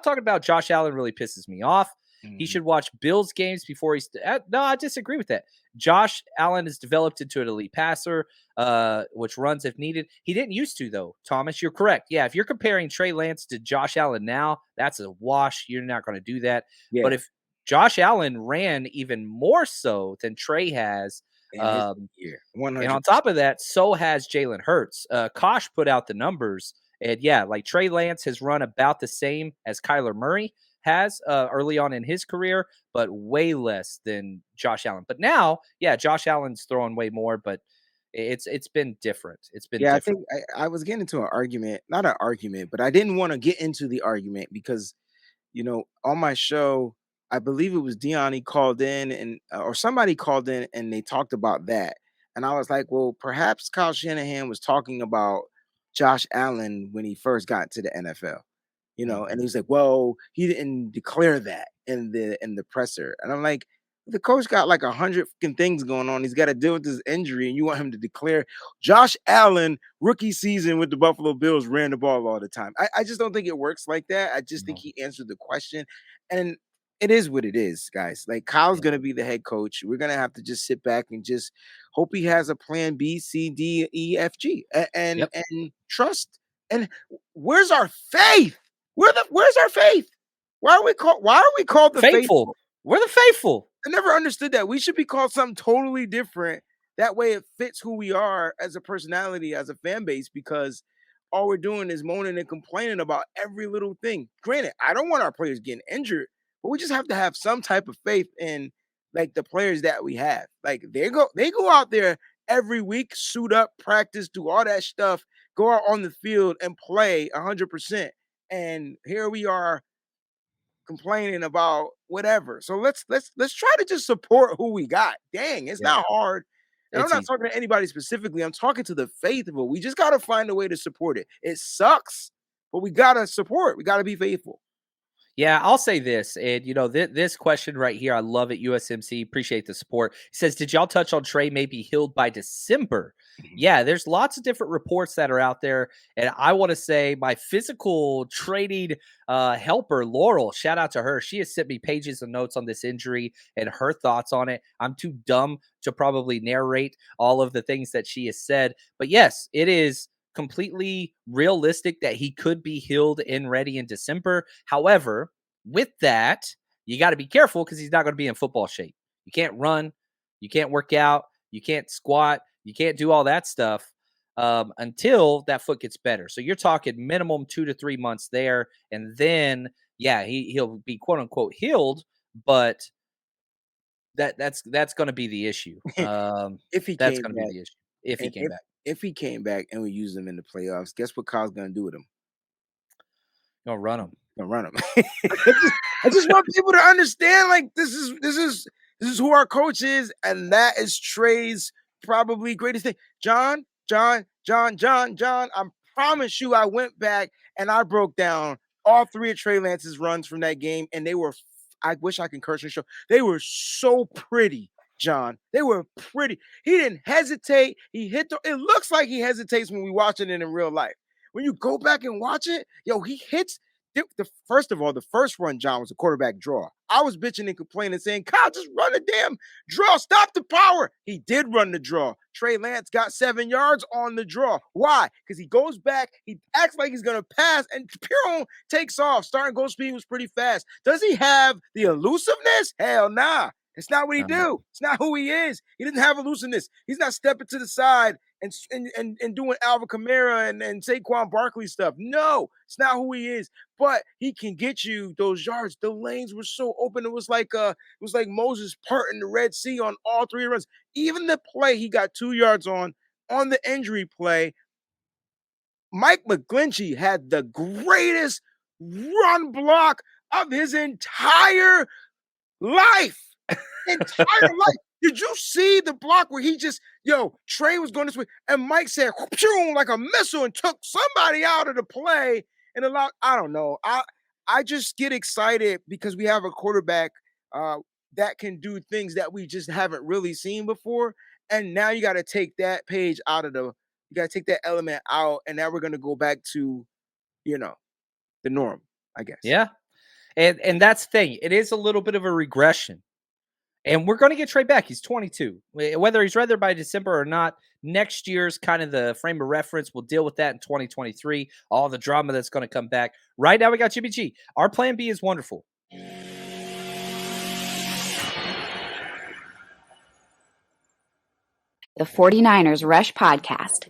talking about Josh Allen really pisses me off. He Mhm. should watch Bills games before he's. No, I disagree with that. Josh Allen has developed into an elite passer, which runs if needed. He didn't used to, though, Thomas. You're correct. Yeah, if you're comparing Trey Lance to Josh Allen now, that's a wash. You're not going to do that. Yeah. But if Josh Allen ran even more so than Trey has, In his year, and 100. on top of that, so has Jalen Hurts. Kosh put out the numbers. And yeah, like Trey Lance has run about the same as Kyler Murray has early on in his career, but way less than Josh Allen. But now, yeah, Josh Allen's throwing way more, but it's been different. It's been Yeah, I different. think I was getting into an argument, not an argument, but I didn't want to get into the argument because on my show, I believe it was Dion, he called in and or somebody called in and they talked about that. And I was like, well, perhaps Kyle Shanahan was talking about Josh Allen when he first got to the NFL. And he was like, well, he didn't declare that in the presser. And I'm like, the coach got like 100 fucking things going on. He's got to deal with this injury, and you want him to declare Josh Allen, rookie season with the Buffalo Bills, ran the ball all the time. I just don't think it works like that. I just think No. he answered the question. And it is what it is, guys. Like Kyle's Yeah. gonna be the head coach. We're gonna have to just sit back and just hope he has a plan B, C, D, E, F, G, and Yep. and trust. And where's our faith? Where's our faith? Why are we called the Faithful. faithful? We're the faithful. I never understood that. We should be called something totally different. That way it fits who we are as a personality, as a fan base, because all we're doing is moaning and complaining about every little thing. Granted, I don't want our players getting injured, but we just have to have some type of faith in like the players that we have. Like they go out there every week, suit up, practice, do all that stuff, go out on the field and play 100%. And here we are complaining about whatever. So let's try to just support who we got. Dang, it's Yeah. not hard. And I'm It's not easy. talking to anybody specifically. I'm talking to the faithful. We just got to find a way to support it. It sucks, but we got to support. We got to be faithful. Yeah, I'll say this, and this question right here, I love it. USMC, appreciate the support. He says, "Did y'all touch on Trey may be healed by December?" Mhm. Yeah, there's lots of different reports that are out there, and I want to say my physical training helper, Laurel, shout out to her. She has sent me pages of notes on this injury and her thoughts on it. I'm too dumb to probably narrate all of the things that she has said, but yes, it is completely realistic that he could be healed and ready in December. However, with that, you got to be careful because he's not going to be in football shape. You can't run, you can't work out, you can't squat, you can't do all that stuff until that foot gets better. So you're talking minimum 2 to 3 months there, and then yeah, he'll be quote unquote healed, but that's going to be the issue. If he That's came going to be back, the issue if he and came back. if he came back and we use him in the playoffs, guess what Kyle's gonna do with him? Gonna run him. Gonna run him. I just want people to understand, like this is who our coach is, and that is Trey's probably greatest thing. John. I promise you, I went back and I broke down all three of Trey Lance's runs from that game, and they were. I wish I can curse and show. They were so pretty, John. They were pretty. He didn't hesitate. He hit the. It looks like he hesitates when we watching it in real life. When you go back and watch it, yo, he hits first of all, the first run, John, was a quarterback draw. I was bitching and complaining, saying, Kyle, just run the damn draw. Stop the power. He did run the draw. Trey Lance got 7 yards on the draw. Why? Because he goes back, he acts like he's going to pass, and Piron takes off. Starting goal speed was pretty fast. Does he have the elusiveness? Hell nah. It's not what he do. It's not who he is. He didn't have elusiveness. He's not stepping to the side and doing Alvin Kamara and Saquon Barkley stuff. No, it's not who he is. But he can get you those yards. The lanes were so open. It was like Moses parting the Red Sea on all three runs. Even the play he got 2 yards on the injury play, Mike McGlinchey had the greatest run block of his entire life. Entire life. Did you see the block where he just, Trey was going this way, and Mike said, like a missile, and took somebody out of the play and allowed, I don't know. I just get excited because we have a quarterback that can do things that we just haven't really seen before. And now you got to take that page out of you got to take that element out, and now we're going to go back to, the norm, I guess. Yeah. And that's the thing. It is a little bit of a regression. And we're going to get Trey back. He's 22. Whether he's ready by December or not, next year's kind of the frame of reference. We'll deal with that in 2023. All the drama that's going to come back. Right now, we got Jimmy G. Our plan B is wonderful. The 49ers Rush Podcast.